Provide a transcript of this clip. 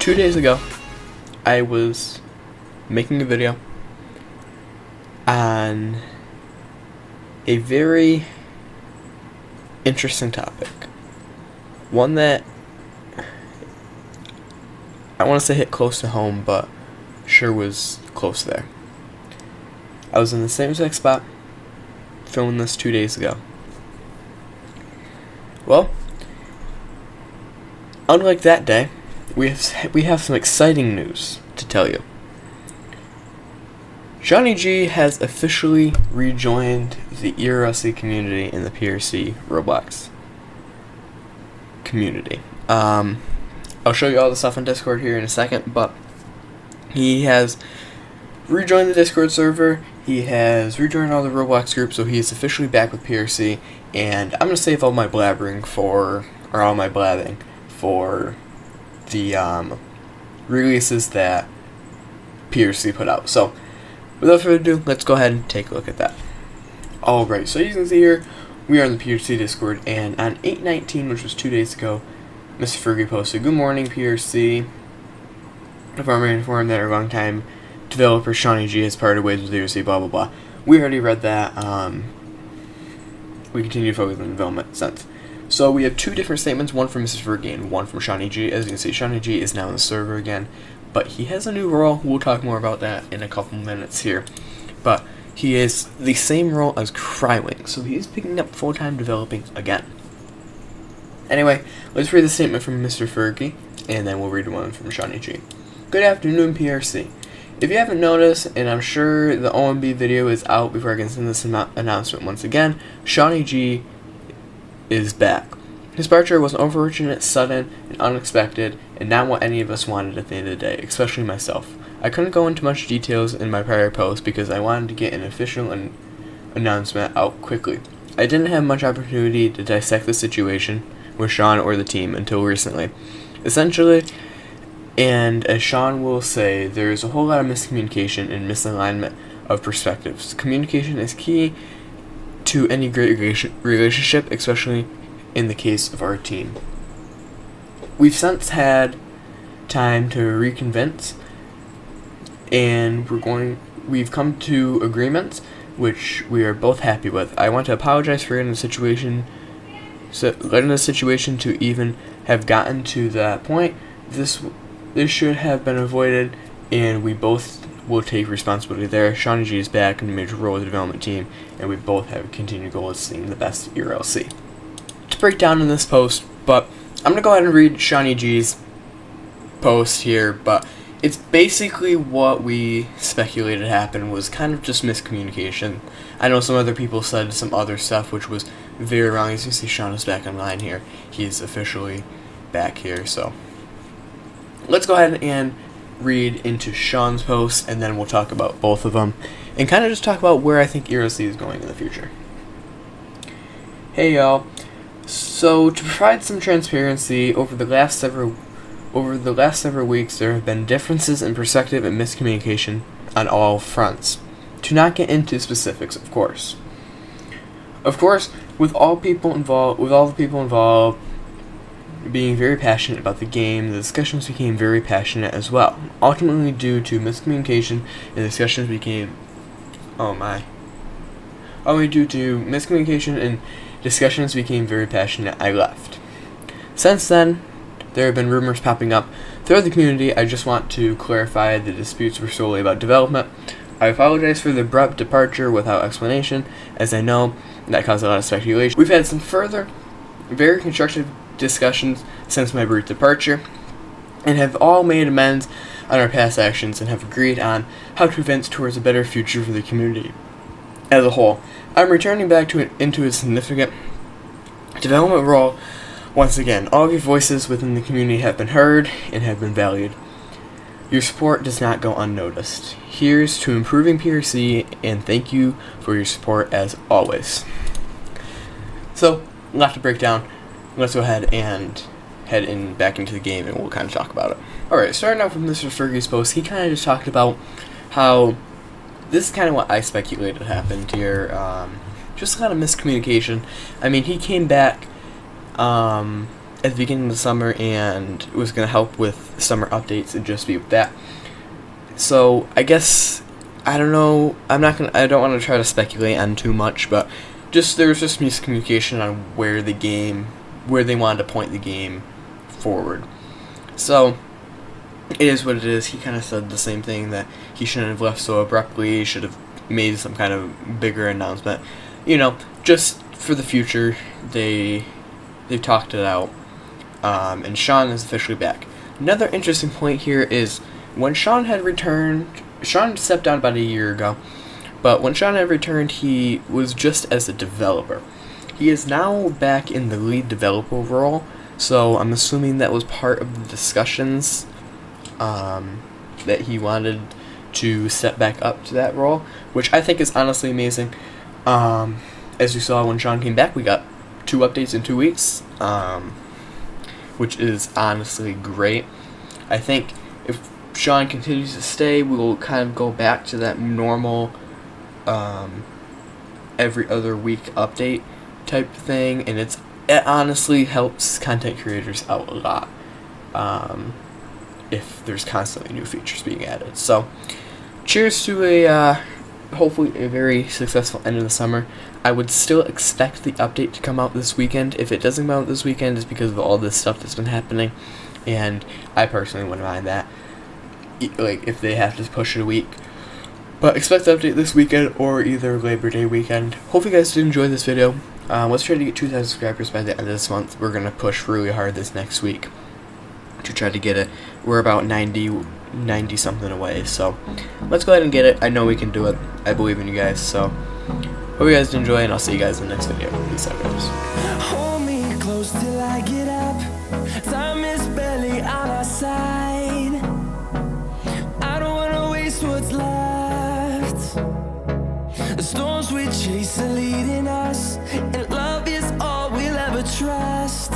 2 days ago, I was making a video on a very interesting topic. One that I want to say hit close to home, but sure was close there. I was in the same exact spot filming this 2 days ago. Well, unlike that day, we have some exciting news to tell you. Shawnyg has officially rejoined the Erlc community in the PRC Roblox community. I'll show you all the stuff on Discord here in a second, but he has rejoined the Discord server. He has rejoined all the Roblox groups, so he is officially back with PRC. And I'm gonna save all my blabbing for the releases that PRC put out. So, without further ado, let's go ahead and take a look at that. Alright, so you can see here, we are in the PRC Discord, and on 8/19, which was 2 days ago, Mr. Fergie posted, "Good morning, PRC. If I'm informed that our longtime developer Shawnyg has parted ways with PRC, blah blah blah." We already read that. We continue to focus on development since. So we have two different statements, one from Mrs. Fergie and one from Shawnyg. As you can see, Shawnyg is now in the server again, but he has a new role. We'll talk more about that in a couple minutes here. But he is the same role as Crywing, so he's picking up full-time developing again. Anyway, let's read the statement from Mr. Fergie, and then we'll read one from Shawnyg. "Good afternoon, PRC. If you haven't noticed, and I'm sure the OMB video is out before I can send this announcement once again, Shawnyg is back. His departure was unfortunate, sudden, and unexpected, and not what any of us wanted at the end of the day, especially myself. I couldn't go into much details in my prior post because I wanted to get an official announcement out quickly. I didn't have much opportunity to dissect the situation with Sean or the team until recently. Essentially, and as Sean will say, there is a whole lot of miscommunication and misalignment of perspectives. Communication is key to any great relationship, especially in the case of our team. We've since had time to reconvince, and we've come to agreements which we are both happy with. I want to apologize for letting the situation to even have gotten to that point. This should have been avoided, and we both will take responsibility there. Shawnyg is back in a major role with the development team, and we both have a continued goal of seeing the best Erlc." To break down in this post, but I'm going to go ahead and read Shawnyg's post here, but it's basically what we speculated happened was kind of just miscommunication. I know some other people said some other stuff which was very wrong. As you see, Sean is back online here. He's officially back here, so let's go ahead and read into Sean's post, and then we'll talk about both of them and kind of just talk about where I think Erlc is going in the future. "Hey y'all, so to provide some transparency, over the last several weeks there have been differences in perspective and miscommunication on all fronts. To not get into specifics, of course, with all the people involved being very passionate about the game, the discussions became very passionate as well. Ultimately, due to miscommunication and discussions became very passionate, I left. Since then, there have been rumors popping up throughout the community. I just want to clarify the disputes were solely about development. I apologize for the abrupt departure without explanation, as I know that caused a lot of speculation. We've had some further, very constructive discussions since my brief departure, and have all made amends on our past actions and have agreed on how to advance towards a better future for the community as a whole. I'm returning back into a significant development role. Once again, all of your voices within the community have been heard and have been valued. Your support does not go unnoticed. Here's to improving PRC, and thank you for your support as always." So, a lot to break down. Let's go ahead and head back into the game, and we'll kind of talk about it. Alright, starting out from Mr. Fergie's post, he kind of just talked about how this is kind of what I speculated happened here. Just a lot of miscommunication. I mean, he came back at the beginning of the summer, and it was going to help with summer updates and just be with that. So I guess, I don't know, I don't want to try to speculate on too much, but there was just miscommunication on where they wanted to point the game forward. So it is what it is. He kind of said the same thing, that he shouldn't have left so abruptly, should have made some kind of bigger announcement. Just for the future, they've talked it out, and Shawnyg is officially back. Another interesting point here is when Shawnyg had returned, Shawnyg stepped down about a year ago, but when Shawnyg had returned, he was just as a developer. He is now back in the lead developer role, so I'm assuming that was part of the discussions that he wanted to step back up to that role, which I think is honestly amazing. As you saw when Shawnyg came back, we got 2 updates in 2 weeks, which is honestly great. I think if Shawnyg continues to stay, we will kind of go back to that normal every other week update type thing, and it honestly helps content creators out a lot if there's constantly new features being added. So cheers to hopefully a very successful end of the summer. I would still expect the update to come out this weekend. If it doesn't come out this weekend, it's because of all this stuff that's been happening, and I personally wouldn't mind that, like if they have to push it a week. But expect the update this weekend or either Labor Day weekend. Hope you guys did enjoy this video. Let's try to get 2,000 subscribers by the end of this month. We're going to push really hard this next week to try to get it. We're about 90 something away, so let's go ahead and get it. I know we can do it. I believe in you guys, so hope you guys enjoy, and I'll see you guys in the next video. Peace out, guys. Hold me close till I get up. Time is barely on our side. I don't wanna waste what's left. The storms we chase are leading us, and love is all we'll ever trust.